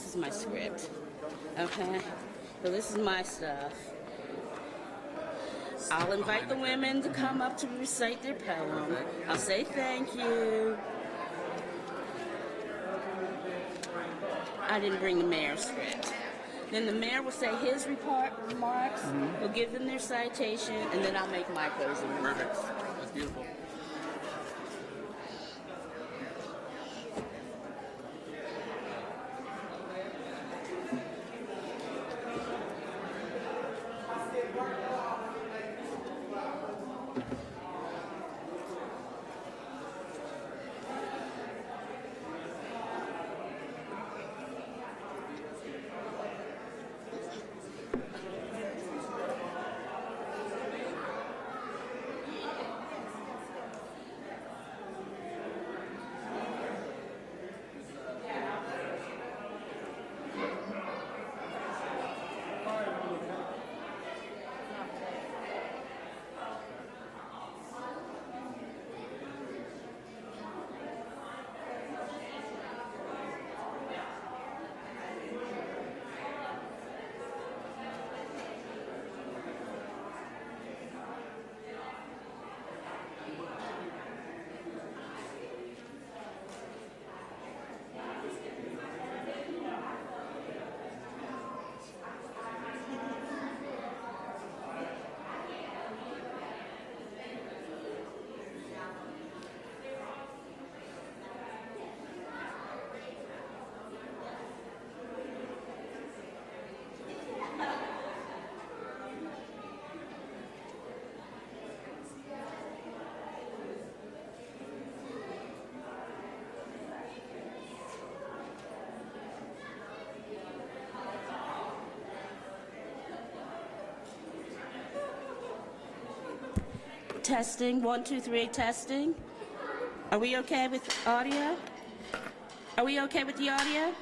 is my script. Okay? So this is my stuff. I'll invite the women to come up to recite their poem. I'll say thank you. I didn't bring the mayor's script. Then the mayor will say his remarks, we'll give them their citation, and then I'll make my closing remarks. Perfect. That's beautiful. Testing, 1, 2, 3, testing. Are we okay with audio? Are we okay with the audio?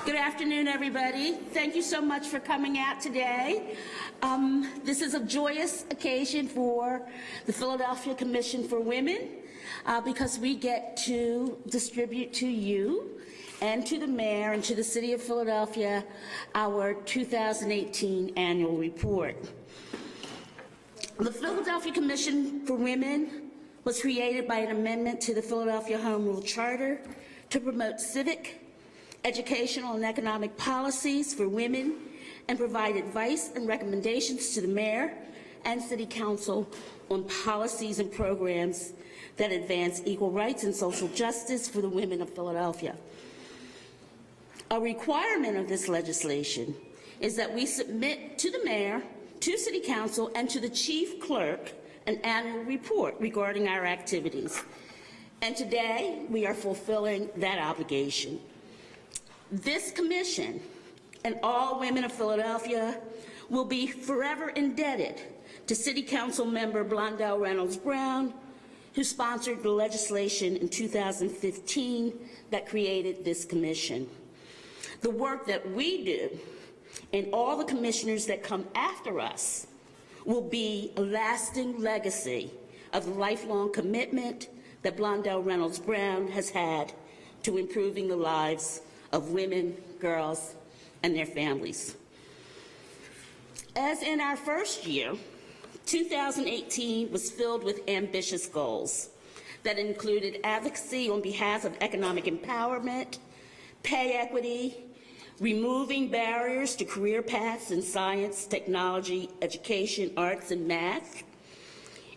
Good afternoon, everybody. Thank you so much for coming out today. This is a joyous occasion for the Philadelphia Commission for Women because we get to distribute to you and to the mayor and to the city of Philadelphia our 2018 annual report. The Philadelphia Commission for Women was created by an amendment to the Philadelphia Home Rule Charter to promote civic, educational, and economic policies for women and provide advice and recommendations to the mayor and city council on policies and programs that advance equal rights and social justice for the women of Philadelphia. A requirement of this legislation is that we submit to the mayor, to city council, and to the chief clerk an annual report regarding our activities. And today we are fulfilling that obligation. This commission and all women of Philadelphia will be forever indebted to City Council member Blondell Reynolds Brown, who sponsored the legislation in 2015 that created this commission. The work that we do and all the commissioners that come after us will be a lasting legacy of the lifelong commitment that Blondell Reynolds Brown has had to improving the lives of women, girls, and their families. As in our first year, 2018 was filled with ambitious goals that included advocacy on behalf of economic empowerment, pay equity, removing barriers to career paths in science, technology, education, arts, and math,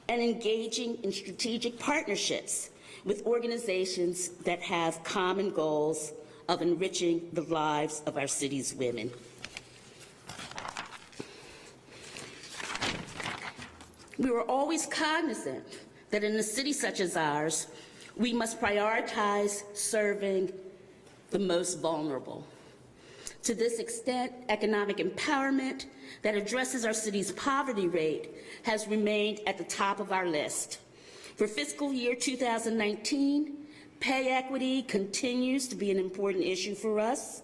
and engaging in strategic partnerships with organizations that have common goals of enriching the lives of our city's women. We were always cognizant that in a city such as ours, we must prioritize serving the most vulnerable. To this extent, economic empowerment that addresses our city's poverty rate has remained at the top of our list. For fiscal year 2019, pay equity continues to be an important issue for us.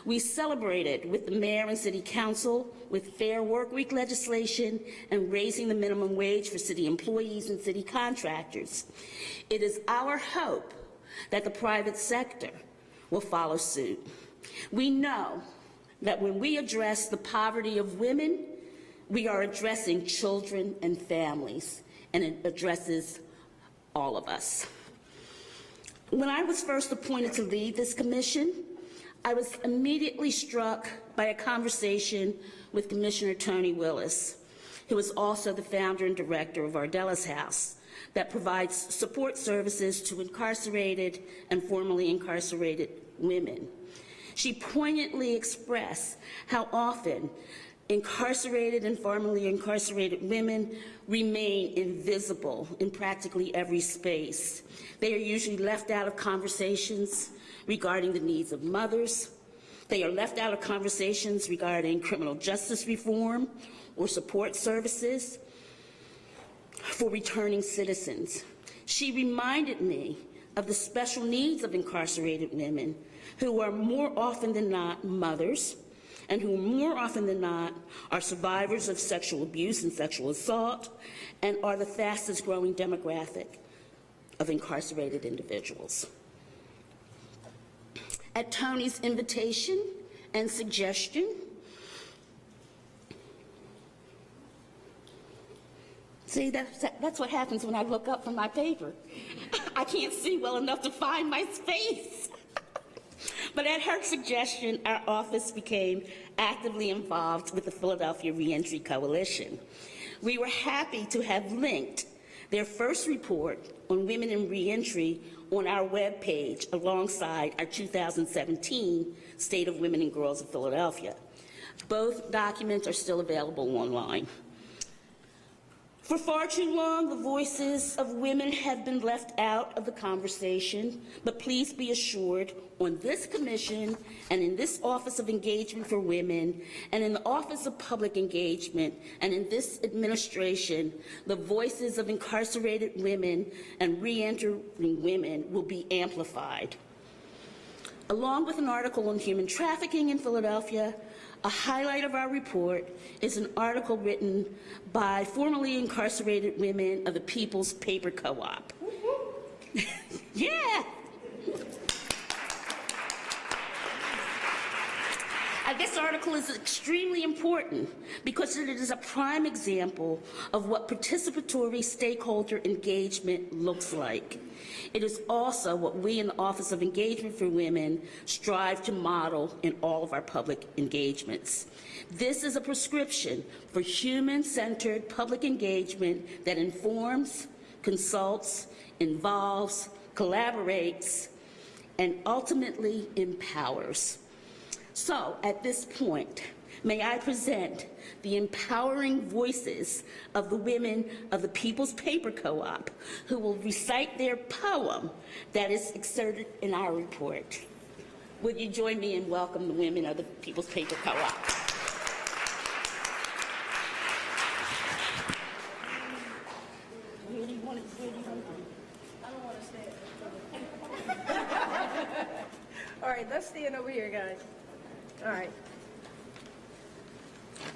We celebrated with the mayor and city council with Fair Workweek legislation and raising the minimum wage for city employees and city contractors. It is our hope that the private sector will follow suit. We know that when we address the poverty of women, we are addressing children and families, and it addresses all of us. When I was first appointed to lead this commission, I was immediately struck by a conversation with Commissioner Tony Willis, who is also the founder and director of Ardella's House, that provides support services to incarcerated and formerly incarcerated women. She poignantly expressed how often incarcerated and formerly incarcerated women remain invisible in practically every space. They are usually left out of conversations regarding the needs of mothers. They are left out of conversations regarding criminal justice reform or support services for returning citizens. She reminded me of the special needs of incarcerated women who are more often than not mothers, and who more often than not are survivors of sexual abuse and sexual assault, and are the fastest growing demographic of incarcerated individuals. At Tony's invitation and suggestion, see, that's what happens when I look up from my paper. I can't see well enough to find my space. But at her suggestion, our office became actively involved with the Philadelphia Reentry Coalition. We were happy to have linked their first report on women in reentry on our webpage alongside our 2017 State of Women and Girls of Philadelphia. Both documents are still available online. For far too long, the voices of women have been left out of the conversation, but please be assured on this commission and in this Office of Engagement for Women and in the Office of Public Engagement and in this administration, the voices of incarcerated women and re-entering women will be amplified. Along with an article on human trafficking in Philadelphia, a highlight of our report is an article written by formerly incarcerated women of the People's Paper Co-op. Yeah. This article is extremely important because it is a prime example of what participatory stakeholder engagement looks like. It is also what we in the Office of Engagement for Women strive to model in all of our public engagements. This is a prescription for human-centered public engagement that informs, consults, involves, collaborates, and ultimately empowers. So, at this point, may I present the empowering voices of the women of the People's Paper Co-op, who will recite their poem that is excerpted in our report. Would you join me and welcome the women of the People's Paper Co-op? Where do you want it? right, let's stand over here, guys. All right.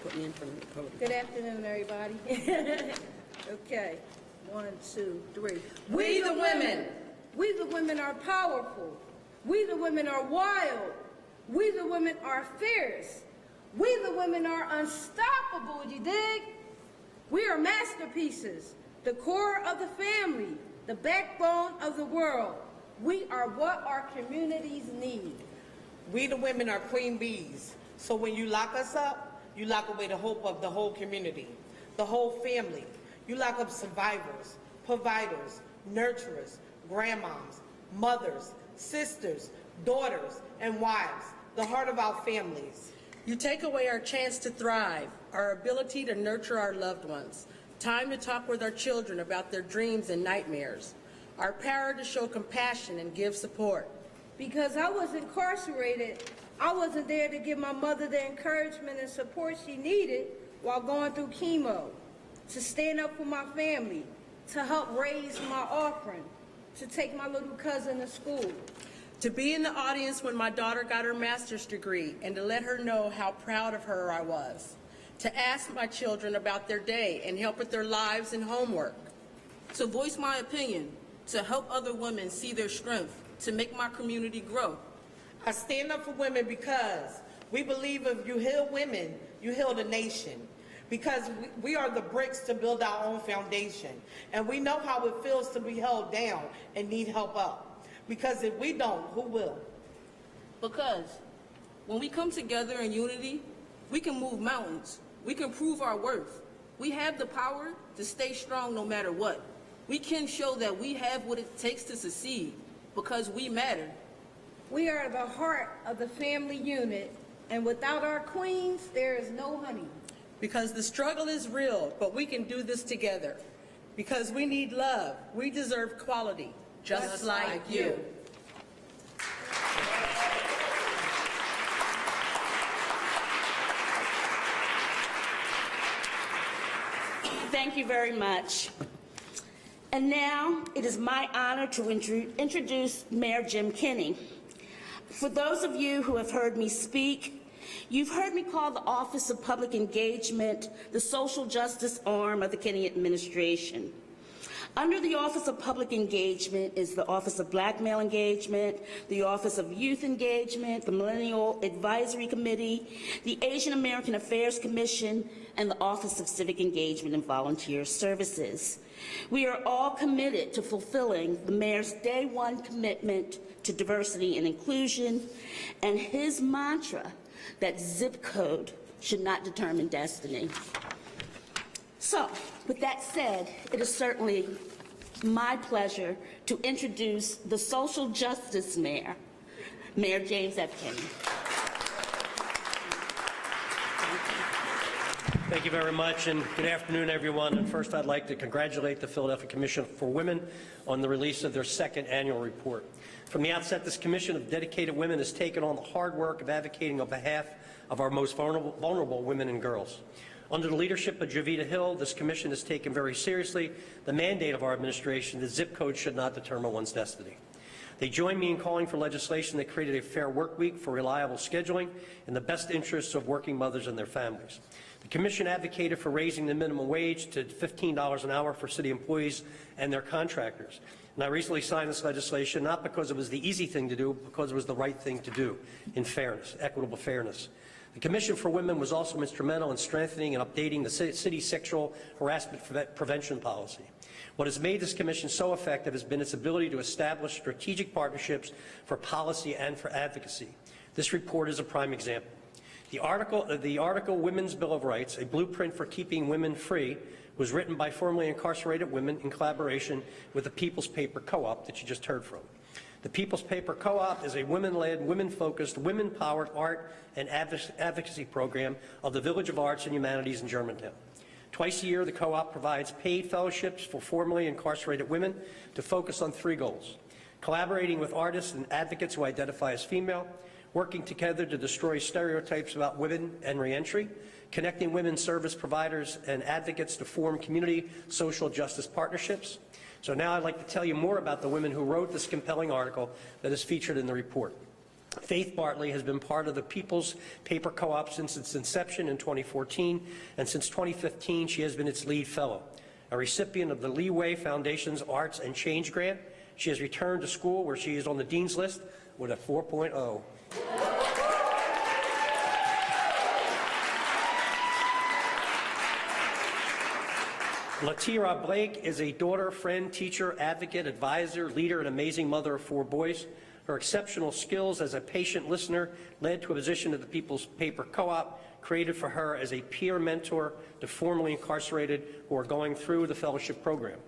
Put me in front of the podium. Good afternoon, everybody. Okay, 1, 2, 3. We the women. We the women are powerful. We the women are wild. We the women are fierce. We the women are unstoppable, you dig? We are masterpieces, the core of the family, the backbone of the world. We are what our communities need. We the women are queen bees. So when you lock us up, you lock away the hope of the whole community, the whole family. You lock up survivors, providers, nurturers, grandmoms, mothers, sisters, daughters, and wives, the heart of our families. You take away our chance to thrive, our ability to nurture our loved ones, time to talk with our children about their dreams and nightmares, our power to show compassion and give support. Because I was incarcerated, I wasn't there to give my mother the encouragement and support she needed while going through chemo, to stand up for my family, to help raise my offering, to take my little cousin to school. To be in the audience when my daughter got her master's degree and to let her know how proud of her I was. To ask my children about their day and help with their lives and homework. To voice my opinion, to help other women see their strength, to make my community grow. I stand up for women because we believe if you heal women, you heal the nation. Because we are the bricks to build our own foundation. And we know how it feels to be held down and need help up. Because if we don't, who will? Because when we come together in unity, we can move mountains. We can prove our worth. We have the power to stay strong no matter what. We can show that we have what it takes to succeed because we matter. We are the heart of the family unit, and without our queens, there is no honey. Because the struggle is real, but we can do this together. Because we need love. We deserve quality. Just like you. Thank you very much. And now it is my honor to introduce Mayor Jim Kenney. For those of you who have heard me speak, you've heard me call the Office of Public Engagement the social justice arm of the Kenney administration. Under the Office of Public Engagement is the Office of Black Male Engagement, the Office of Youth Engagement, the Millennial Advisory Committee, the Asian American Affairs Commission, and the Office of Civic Engagement and Volunteer Services. We are all committed to fulfilling the Mayor's Day One commitment to diversity and inclusion, and his mantra that zip code should not determine destiny. So, with that said, it is certainly my pleasure to introduce the social justice mayor, Mayor James F. Kenney. Thank you very much, and good afternoon, everyone. And first, I'd like to congratulate the Philadelphia Commission for Women on the release of their second annual report. From the outset, this commission of dedicated women has taken on the hard work of advocating on behalf of our most vulnerable women and girls. Under the leadership of Javita Hill, this commission has taken very seriously the mandate of our administration that zip codes should not determine one's destiny. They joined me in calling for legislation that created a fair work week for reliable scheduling in the best interests of working mothers and their families. The Commission advocated for raising the minimum wage to $15 an hour for city employees and their contractors. And I recently signed this legislation not because it was the easy thing to do, but because it was the right thing to do in fairness, equitable fairness. The Commission for Women was also instrumental in strengthening and updating the city's sexual harassment prevention policy. What has made this commission so effective has been its ability to establish strategic partnerships for policy and for advocacy. This report is a prime example. The article Women's Bill of Rights, a blueprint for keeping women free, was written by formerly incarcerated women in collaboration with the People's Paper Co-op that you just heard from. The People's Paper Co-op is a women-led, women-focused, women-powered art and advocacy program of the Village of Arts and Humanities in Germantown. Twice a year, the co-op provides paid fellowships for formerly incarcerated women to focus on 3 goals: collaborating with artists and advocates who identify as female, working together to destroy stereotypes about women and reentry, connecting women service providers and advocates to form community social justice partnerships. So now I'd like to tell you more about the women who wrote this compelling article that is featured in the report. Faith Bartley has been part of the People's Paper Co-op since its inception in 2014, and since 2015 she has been its lead fellow. A recipient of the Leeway Foundation's Arts and Change Grant, she has returned to school where she is on the Dean's List with a 4.0. Latira Blake is a daughter, friend, teacher, advocate, advisor, leader, and amazing mother of 4 boys. Her exceptional skills as a patient listener led to a position at the People's Paper Co-op, created for her as a peer mentor to formerly incarcerated who are going through the fellowship program.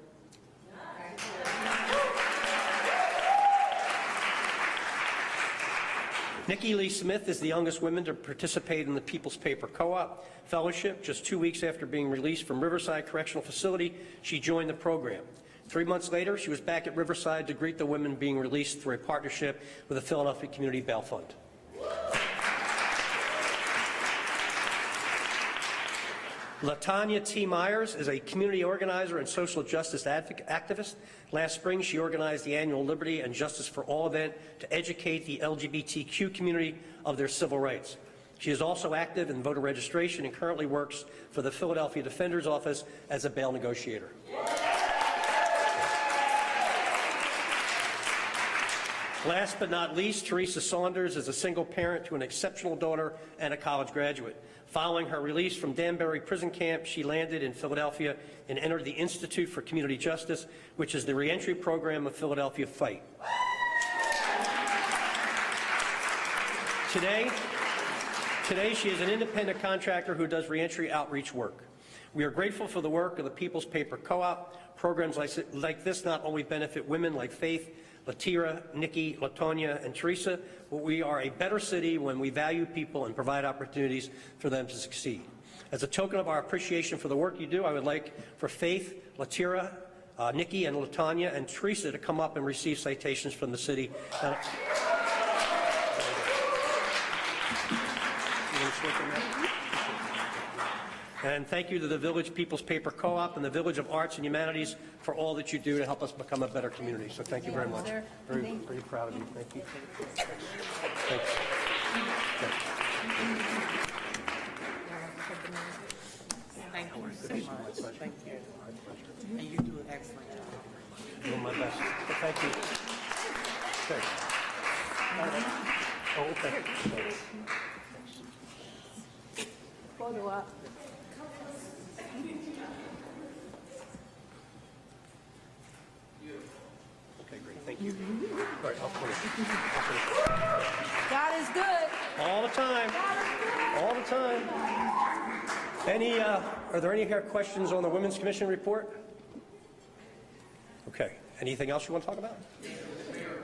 Nikki Lee Smith is the youngest woman to participate in the People's Paper Co-op Fellowship. Just 2 weeks after being released from Riverside Correctional Facility, she joined the program. 3 months later, she was back at Riverside to greet the women being released through a partnership with the Philadelphia Community Bail Fund. LaTanya T. Myers is a community organizer and social justice activist. Last spring, she organized the annual Liberty and Justice for All event to educate the LGBTQ community of their civil rights. She is also active in voter registration and currently works for the Philadelphia Defender's Office as a bail negotiator. Last but not least, Teresa Saunders is a single parent to an exceptional daughter and a college graduate. Following her release from Danbury Prison Camp, she landed in Philadelphia and entered the Institute for Community Justice, which is the reentry program of Philadelphia Fight. Today she is an independent contractor who does reentry outreach work. We are grateful for the work of the People's Paper Co-op. Programs like this not only benefit women like Faith, Latira, Nikki, LaTonya, and Teresa, but we are a better city when we value people and provide opportunities for them to succeed. As a token of our appreciation for the work you do, I would like for Faith, Latira, Nikki, and LaTonya, and Teresa to come up and receive citations from the city. And thank you to the Village People's Paper Co-op and the Village of Arts and Humanities for all that you do to help us become a better community. So thank you very much. Very proud of you. Thank you. Thanks. Thank you so much. Thank you. And you do an excellent job. Doing my best. So thank you. Okay. Oh, okay. Photo op. Okay, great. Thank you. All right, I'll put it. God is good. All the time. All the time. Are there any questions on the Women's Commission report? Okay. Anything else you want to talk about?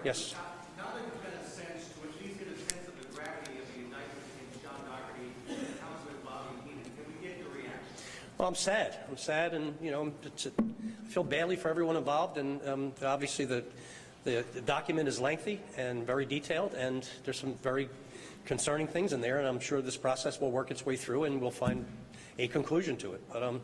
Yes. Now that you've had a sense, to at least get a sense of the gravity of the indictment against John Dougherty and Councilman Bobby Henon, can we get your reaction? Well, I'm sad. I'm sad, and I feel badly for everyone involved. And obviously, the document is lengthy and very detailed, and there's some very concerning things in there. And I'm sure this process will work its way through, and we'll find a conclusion to it. But I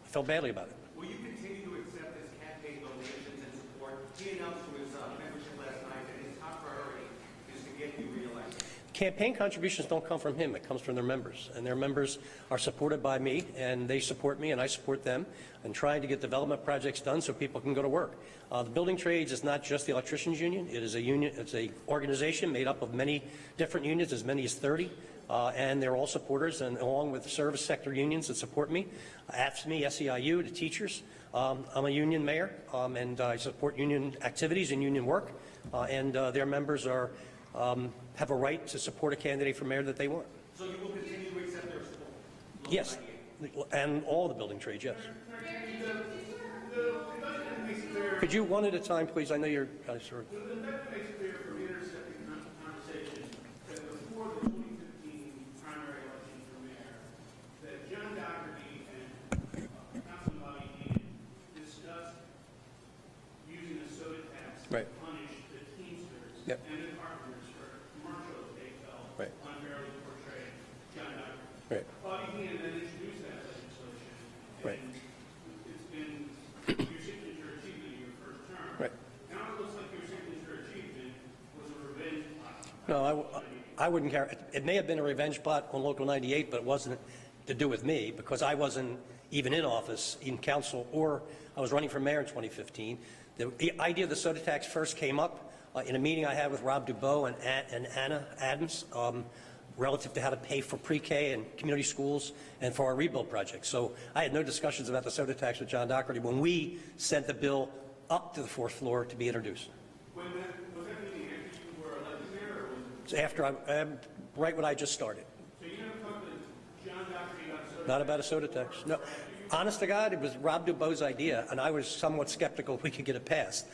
felt badly about it. Will you continue to accept his campaign donations and support? He announced to his membership last night that his top priority is to get you reelected. Campaign contributions don't come from him. It comes from their members, and their members are supported by me, and they support me, and I support them, and trying to get development projects done so people can go to work. The building trades is not just the electricians union. It is a union. It's a organization made up of many different unions, as many as 30, and they're all supporters, and along with the service sector unions that support me, AFSCME, SEIU, the teachers. I'm a union mayor, and I support union activities and union work, and their members are have a right to support a candidate for mayor that they want. So you will continue to accept their support? Yes, and all the building trades, yes. Could you one at a time, please? I know you're sort of... The document makes clear from the intercepting conversation that before the 2015 primary election for mayor, that John Dougherty and Councilman Bobby Henon discussed using a soda tax to punish the Teamsters and the carpenters for commercials they felt unfairly portrayed John Dougherty. Bobby Henon then introduced that legislation, and it's been your signature achievement in your first term. Now it looks like your signature achievement was a revenge plot. No, I wouldn't care. It may have been a revenge plot on Local 98, but it wasn't to do with me because I wasn't even in office, in council, or I was running for mayor in 2015. The idea of the soda tax first came up in a meeting I had with Rob Dubois and Anna Adams relative to how to pay for pre-K and community schools and for our rebuild project. So I had no discussions about the soda tax with John Dougherty when we sent the bill up to the fourth floor to be introduced. Was that meeting after you were elected mayor, or was it? It's after right when I just started. So you never talked to John Dougherty about soda? Not about a soda tax. No. Honest to God, it was Rob Dubois' idea, and I was somewhat skeptical we could get it passed.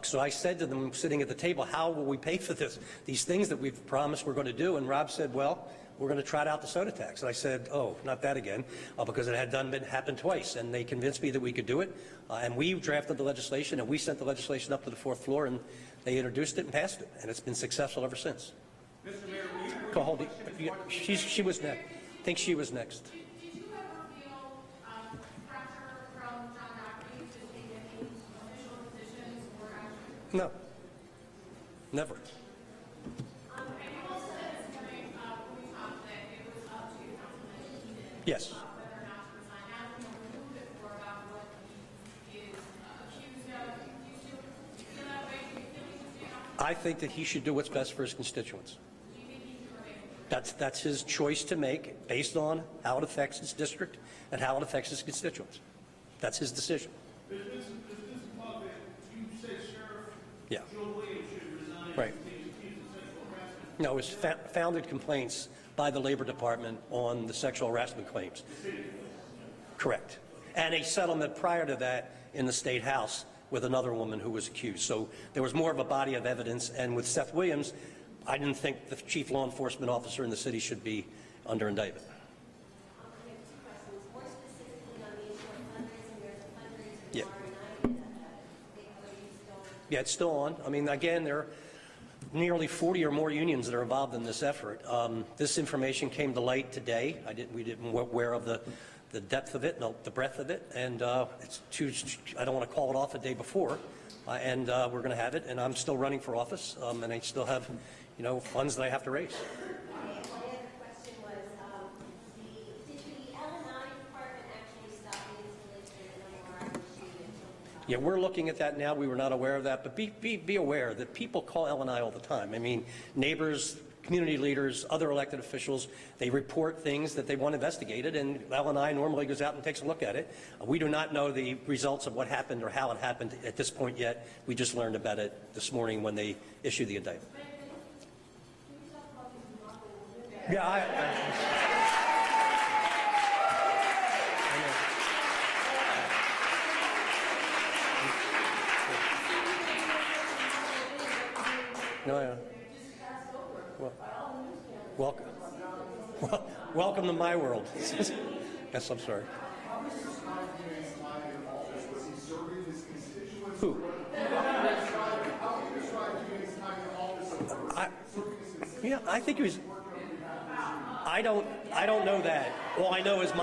So I said to them sitting at the table, how will we pay for this? These things that we've promised we're going to do. And Rob said, well, we're going to trot out the soda tax. And I said, oh, not that again, because it had happened twice. And they convinced me that we could do it. And we drafted the legislation, and we sent the legislation up to the fourth floor, and they introduced it and passed it. And it's been successful ever since. Mr. Mayor, Go hold it. She was next. I think she was next. Did you ever feel pressure from John Dougherty to take any official positions or action? No. Never. And you also said this morning when we talked that it was up to Councilman Henon Yes. whether or not to resign. Now we know a little bit more about what he is accused of. Do you feel that way? Do you feel he should stand up? I think that he should do what's best for his constituents. Do you think he should remain? That's his choice to make based on how it affects his district and how it affects his constituents. That's his decision. This law that you said Sheriff Yeah. Joe Williams should resign. Right. He's accused of sexual harassment. No, it was founded complaints by the Labor Department on the sexual harassment claims. Correct. And a settlement prior to that in the State House with another woman who was accused. So there was more of a body of evidence. And with Seth Williams, I didn't think the chief law enforcement officer in the city should be under indictment. I have two questions. More specifically on the issue of fundraising, there's a fundraiser Yeah. tomorrow night. Yeah, it's still on. I mean, again, there are nearly 40 or more unions that are involved in this effort. This information came to light today. We didn't aware of the depth of it, no, the breadth of it, and it's too. I don't want to call it off a day before, and we're going to have it. And I'm still running for office, and I still have, funds that I have to raise. My other question was, did the L&I department actually stop the installation of an MRI machine until? Yeah, we're looking at that now. We were not aware of that, but be aware that people call L&I all the time. I mean, neighbors, community leaders, other elected officials, they report things that they want investigated, and L&I normally goes out and takes a look at it. We do not know the results of what happened or how it happened at this point yet. We just learned about it this morning when they issued the indictment. Yeah, No, yeah. Welcome to my world. Yes, I'm sorry. Who? I think he was. I don't know that. All I know is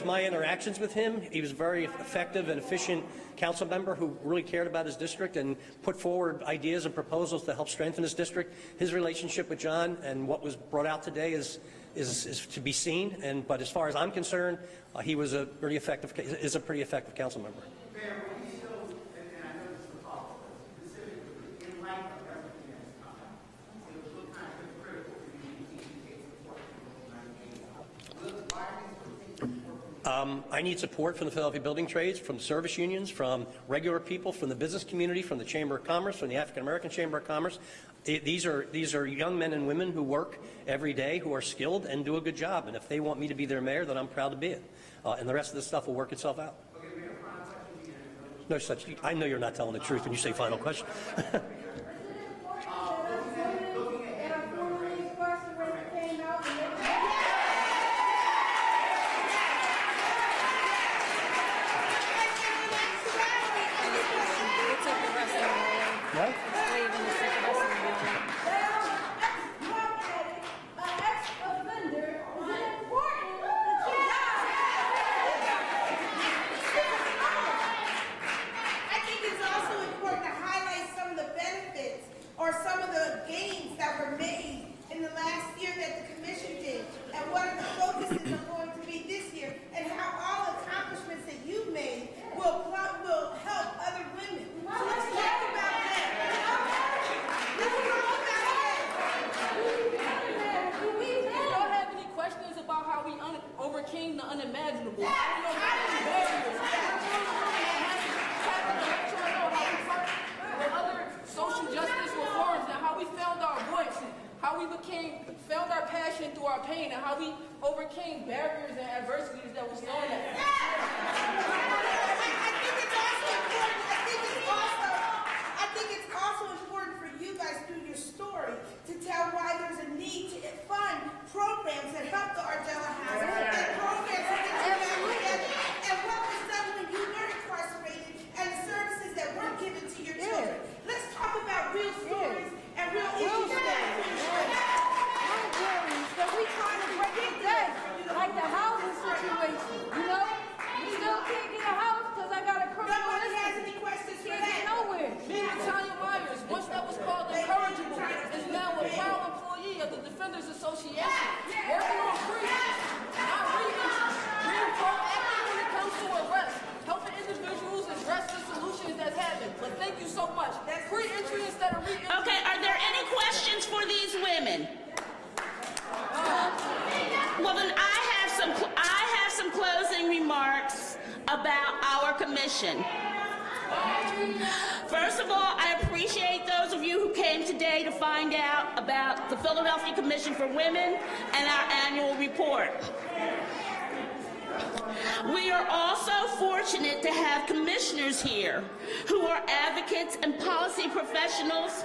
my interactions with him. He was a very effective and efficient council member who really cared about his district and put forward ideas and proposals to help strengthen his district. His relationship with John and what was brought out today is to be seen. But as far as I'm concerned, he was a pretty effective council member. Mayor, will you still, and I know this is the follow-up, specifically, in light of everything that's come out, it was a little kind of hypocritical for you to indicate support for Local 98. Why are these things important? I need support from the Philadelphia Building Trades, from the service unions, from regular people, from the business community, from the Chamber of Commerce, from the African American Chamber of Commerce. These are young men and women who work every day, who are skilled and do a good job. And if they want me to be their mayor, then I'm proud to be it. And the rest of the stuff will work itself out. No such. I know you're not telling the truth when you say final question. I think it's also important to highlight some of the benefits or some of the gains found our passion through our pain, and how we overcame barriers and adversities that was thrown at us. I think it's also important for you guys through your story to tell why there's a need to fund programs that help the Ardella House and programs that get you back together, and what was done when you were incarcerated and the services that weren't given to your children. Let's talk about real stories and real issues. We trying to break it down, like the housing situation, you know? We still can't get a house because I got a criminal. Nobody has any questions for Can't that. get nowhere. Me and Tanya Myers, once that was called incorrigible, is now a proud employee of the Defenders Association, working on pre-entry, not re-entry, being proactive when it comes to arrest, helping individuals address the solutions that's happened. But thank you so much. Pre-entry instead of re-entry. Okay, are there any questions for these women? Well, then I have some closing remarks about our commission. First of all, I appreciate those of you who came today to find out about the Philadelphia Commission for Women and our annual report. We are also fortunate to have commissioners here who are advocates and policy professionals